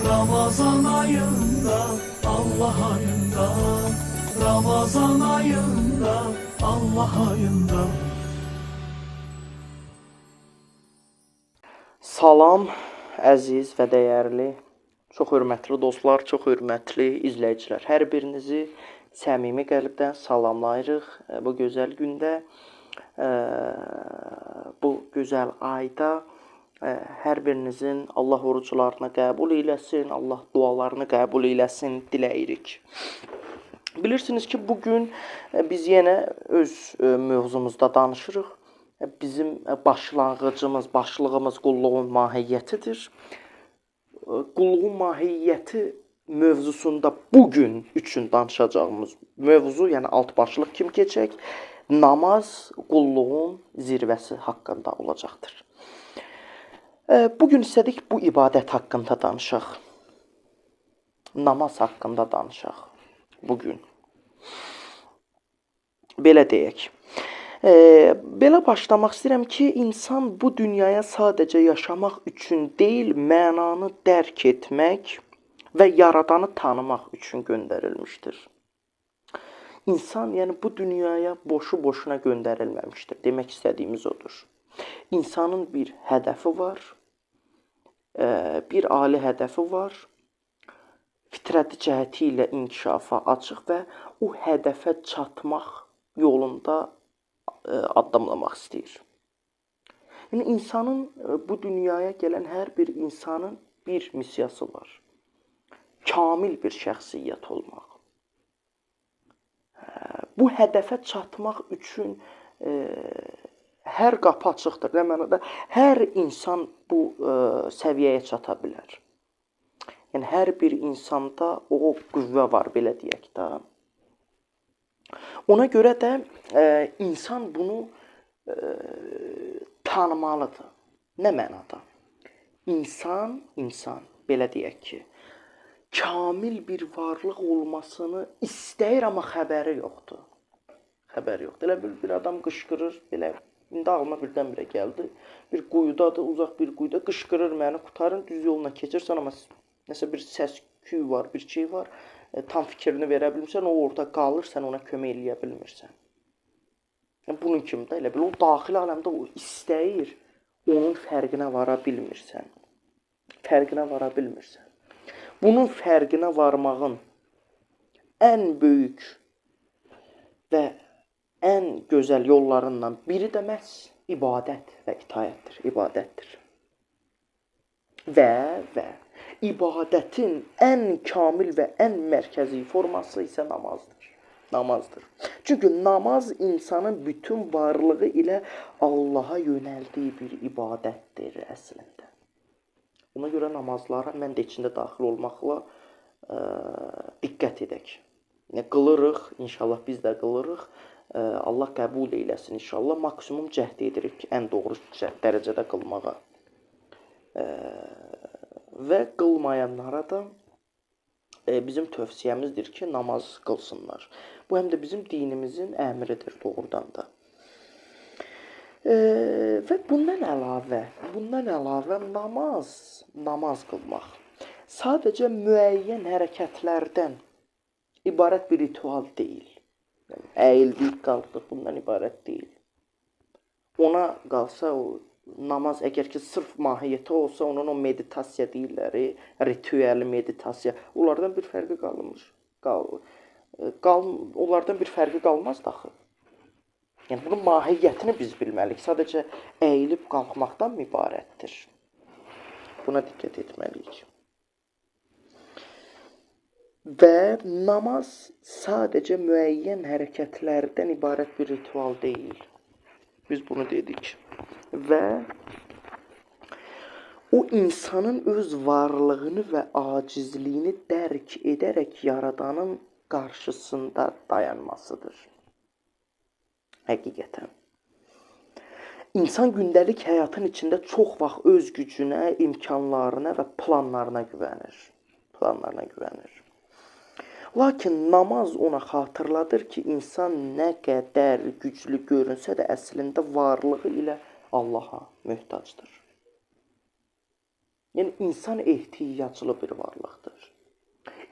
Ramazan ayında, Allah ayında, Ramazan ayında, Allah ayında. Salam, əziz və dəyərli, çox hörmətli dostlar, çox hörmətli izləyicilər. Hər birinizi səmimi qəlbdən salamlayırıq bu gözəl gündə, bu gözəl ayda. Hər birinizin Allah oruclarını qəbul eləsin, Allah dualarını qəbul eləsin diləyirik. Bilirsiniz ki, bugün biz yenə öz mövzumuzda danışırıq. Bizim başlığımız qulluğun mahiyyətidir. Qulluğun mahiyyəti mövzusunda bugün üçün danışacağımız mövzu, yəni alt başlıq kimi keçək, namaz qulluğun zirvəsi haqqında olacaqdır. Bugün istədik bu ibadət haqqında danışaq. Namaz haqqında danışaq bugün. Belə deyək. Belə başlamaq istəyirəm ki, insan bu dünyaya sadəcə yaşamaq üçün deyil, mənanı dərk etmək və yaradanı tanımaq üçün göndərilmişdir. İnsan, yəni bu dünyaya boşu-boşuna göndərilməmişdir. Demək istədiyimiz odur. İnsanın bir hədəfi var, bir ali hədəfi var, fitrəti cəhəti ilə inkişafa açıq və o hədəfə çatmaq yolunda addımlamaq istəyir. Yəni, insanın, bu dünyaya gələn hər bir insanın bir missiyası var. Kamil bir şəxsiyyət olmaq. Bu hədəfə çatmaq üçün hər qapı açıqdır. Nə mənada? Hər insan bu səviyyəyə çata bilər. Yəni, hər bir insanda o qüvvə var, belə deyək də. Ona görə də insan bunu tanımalıdır. Nə mənada? İnsan, belə deyək ki, kamil bir varlıq olmasını istəyir, amma xəbəri yoxdur. Xəbəri yoxdur. Elə bir adam qışqırır, belə, indi ağlıma birdən-birə gəldi. Bir quyudadır, uzaq bir quyuda qışqırır, məni qurtarın, düz yolla keçirsən, amma nəsə bir səs-küy var, bir şey var. Tam fikrini verə bilmirsən, o orada qalır, sən ona kömək eləyə bilmirsən. Bunun kimi də elə bil, o daxili aləmdə o istəyir, onun fərqinə vara bilmirsən. Fərqinə vara bilmirsən. Bunun fərqinə varmağın ən böyük və ən gözəl yollarından biri də məhz ibadət və itayətdir, ibadətdir. Və ibadətin ən kamil və ən mərkəzi forması isə namazdır. Çünki namaz insanın bütün varlığı ilə Allaha yönəldiyi bir ibadətdir əslində. Ona görə namazlara mən də içində daxil olmaqla diqqət edək. Qılırıq, inşallah biz də qılırıq. Allah qəbul eyləsin inşallah. Maksimum cəhd edirik ən doğru dərəcədə qılmağa. Və qılmayanlara da bizim tövsiyəmizdir ki, namaz qılsınlar. Bu həm də bizim dinimizin əmridir doğrudan da. Və bundan əlavə namaz qılmaq sadəcə müəyyən hərəkətlərdən ibarət bir ritual deyil. Yəni, əyildik, qalxdıq, bundan ibarət deyil. Ona qalsa o namaz əgər ki, sırf mahiyyəti olsa, onun o meditasiya deyirlər, ritüeli meditasiya, onlardan bir fərqi onlardan bir fərqi qalmaz da axı. Yəni, bunun mahiyyətini biz bilməliyik. Sadəcə əyilib qalxmaqdan ibarətdir. Buna diqqət etməliyik. Və namaz sadəcə müəyyən hərəkətlərdən ibarət bir ritual deyil. Biz bunu dedik. Və o insanın öz varlığını və acizliyini dərk edərək yaradanın qarşısında dayanmasıdır. Həqiqətən. İnsan gündəlik həyatın içində çox vaxt öz gücünə, imkanlarına və planlarına güvənir. Lakin namaz ona xatırladır ki, insan nə qədər güclü görünsə də əslində varlığı ilə Allaha möhtacdır. Yəni insan ehtiyaclı bir varlıqdır.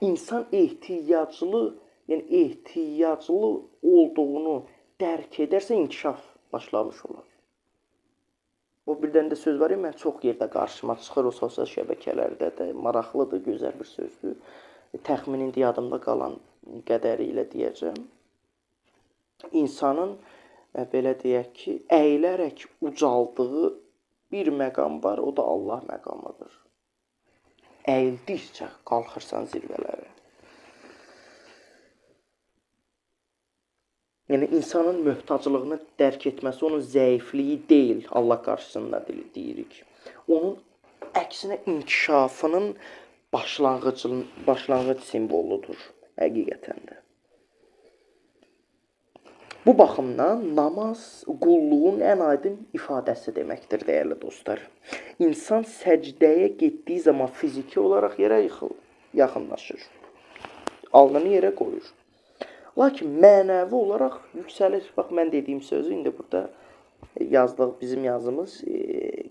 İnsan ehtiyaclı, yəni ehtiyaclı olduğunu dərk edərsə inkişaf başlamış olar. O birdən də söz var ya, mən çox yerdə qarşıma çıxır o sosial şəbəkələrdə də, maraqlıdır, gözəl bir sözdür. Təxmin indi yadımda qalan qədəri ilə deyəcəm. İnsanın belə deyək ki, əyilərək ucaldığı bir məqam var, o da Allah məqamıdır. Əyildikcə qalxırsan zirvələrə. Yəni insanın möhtaclığını dərk etməsi onun zəifliyi deyil, Allah qarşısında deyirik. Onun əksinə inkişafının başlanğıc simvoludur həqiqətən də. Bu baxımdan namaz qulluğun ən aydın ifadəsi deməkdir, dəyərli dostlar. İnsan səcdəyə getdiyi zaman fiziki olaraq yerə yaxınlaşır. Alnını yerə qoyur. Lakin mənəvi olaraq yüksəlir. Bax, mən dediyim sözü indi burada yazdıq, bizim yazımız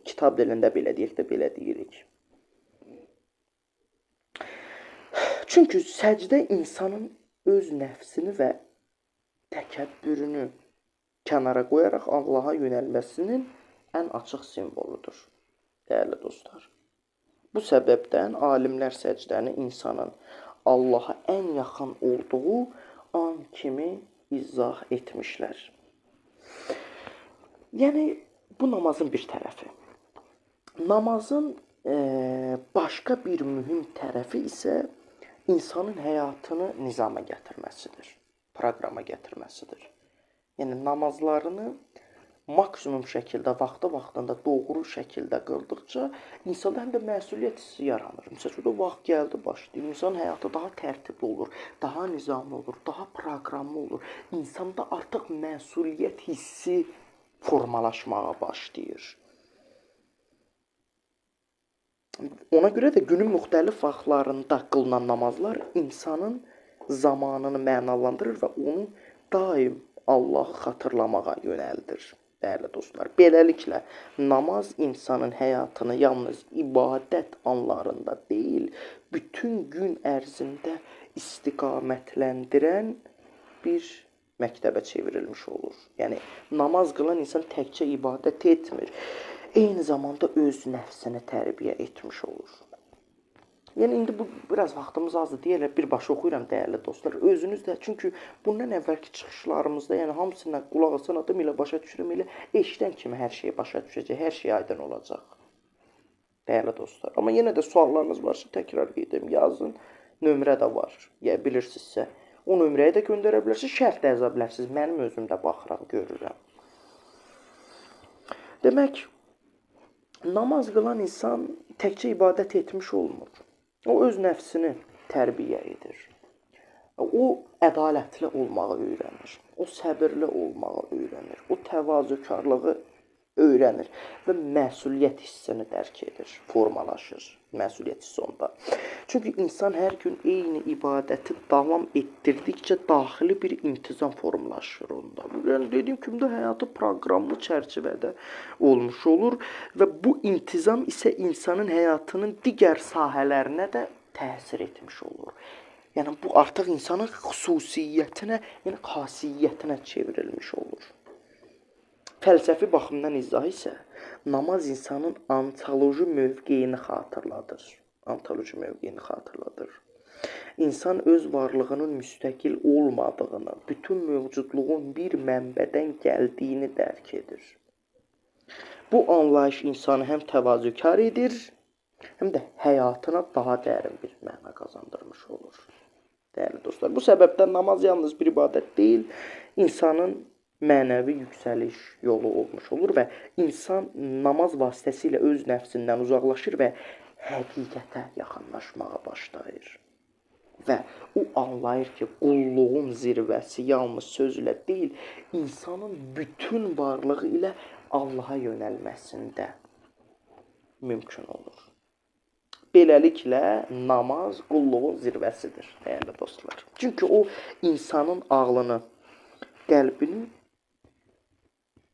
kitab dilində belə deyək də, belə deyirik. Çünki səcdə insanın öz nəfsini və təkəbbürünü kənara qoyaraq Allaha yönəlməsinin ən açıq simvoludur, dəyərli dostlar. Bu səbəbdən alimlər səcdəni insanın Allaha ən yaxın olduğu an kimi izah etmişlər. Yəni, bu namazın bir tərəfi. Namazın başqa bir mühüm tərəfi isə insanın həyatını nizama gətirməsidir, proqrama gətirməsidir. Yəni, namazlarını maksimum şəkildə, vaxtında doğru şəkildə qıldıqca insanda həm də məsuliyyət hissi yaranır. Məsələn, o vaxt gəldi, başlayır. İnsanın həyatı daha tərtibli olur, daha nizamlı olur, daha proqramlı olur. İnsanda artıq məsuliyyət hissi formalaşmağa başlayır. Ona görə də günün müxtəlif vaxtlarında qılınan namazlar insanın zamanını mənalandırır və onu daim Allahı xatırlamağa yönəldir. Dəyərli dostlar, beləliklə namaz insanın həyatını yalnız ibadət anlarında deyil, bütün gün ərzində istiqamətləndirən bir məktəbə çevrilmiş olur. Yəni, namaz qılan insan təkcə ibadət etmir, eyni zamanda öz nəfsini tərbiyə etmiş olur. Yəni, indi bu biraz vaxtımız azdır deyərlər, birbaşa oxuyuram dəyərli dostlar. Özünüz də, çünki bundan əvvəlki çıxışlarımızda, yəni hamısına qulaq asan adam ilə başa düşürəm, elə eşidən kimi hər şeyi başa düşəcək, hər şey aydın olacaq. Dəyərli dostlar. Amma yenə də suallarınız varsa təkrar edeyim, yazın. Nömrə də var, bilirsinizsə. O nömrəyə də göndərə bilərsiniz, şərh də yaza bilərsiniz. Mənim özüm də baxıram, görürəm. Demək, namaz qılan insan təkcə ibadət etmiş olmur. O öz nəfsini tərbiyə edir. O ədalətli olmağı öyrənir. O səbirli olmağı öyrənir. O təvazökarlığı öyrənir və məsuliyyət hissini dərk edir, formalaşır məsuliyyət hissi onda. Çünki insan hər gün eyni ibadəti davam etdirdikcə daxili bir intizam formalaşır onda. Yəni, dediyim kimi də həyatı proqramlı çərçivədə olmuş olur və bu intizam isə insanın həyatının digər sahələrinə də təsir etmiş olur. Yəni, bu artıq insanın xüsusiyyətinə, yəni xasiyyətinə çevrilmiş olur. Fəlsəfi baxımdan izah isə namaz insanın ontoloji mövqeyini xatırladır. Ontoloji mövqeyini xatırladır. İnsan öz varlığının müstəqil olmadığını, bütün mövcudluğun bir mənbədən gəldiyini dərk edir. Bu anlayış insanı həm təvazökar edir, həm də həyatına daha dərin bir məna qazandırmış olur. Dəyərli dostlar, bu səbəbdən namaz yalnız bir ibadət deyil, insanın mənəvi yüksəliş yolu olmuş olur və insan namaz vasitəsilə öz nəfsindən uzaqlaşır və həqiqətə yaxınlaşmağa başlayır. Və o anlayır ki, qulluğun zirvəsi yalnız sözlə deyil, insanın bütün varlığı ilə Allaha yönəlməsində mümkün olur. Beləliklə, namaz qulluğun zirvəsidir, dəyərli dostlar. Çünki o, insanın ağlını, qəlbini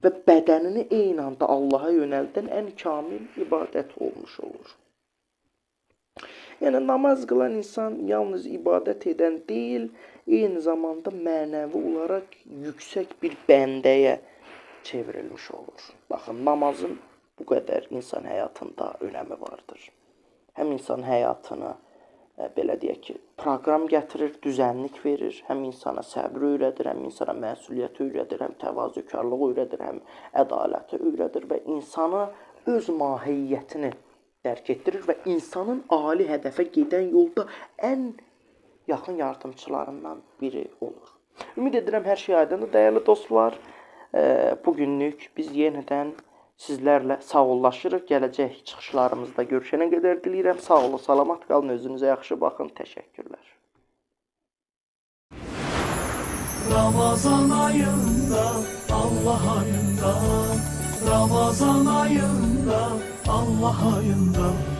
və bədənini eyni anda Allaha yönəldən ən kamil ibadət olmuş olur. Yəni namaz qılan insan yalnız ibadət edən deyil, eyni zamanda mənəvi olaraq yüksək bir bəndəyə çevrilmiş olur. Baxın, namazın bu qədər insan həyatında önəmi vardır. Həm insan həyatını belə deyək ki, proqram gətirir, düzənlik verir, həm insana səbr öyrədir, həm insana məsuliyyət öyrədir, həm təvazökarlıq öyrədir, həm ədaləti öyrədir və insana öz mahiyyətini dərk etdirir və insanın ali hədəfə gedən yolda ən yaxın yardımçılarından biri olur. Ümid edirəm hər şey aydındır, dəyərli dostlar. Bugünlük biz yenidən sizlərlə sağollaşırıq. Gələcək çıxışlarımızda görüşənə qədər diləyirəm. Sağ olun, salamat qalın, özünüzə yaxşı baxın. Təşəkkürlər. Ramazan ayında, Allah ayında, Ramazan ayında, Allah ayında.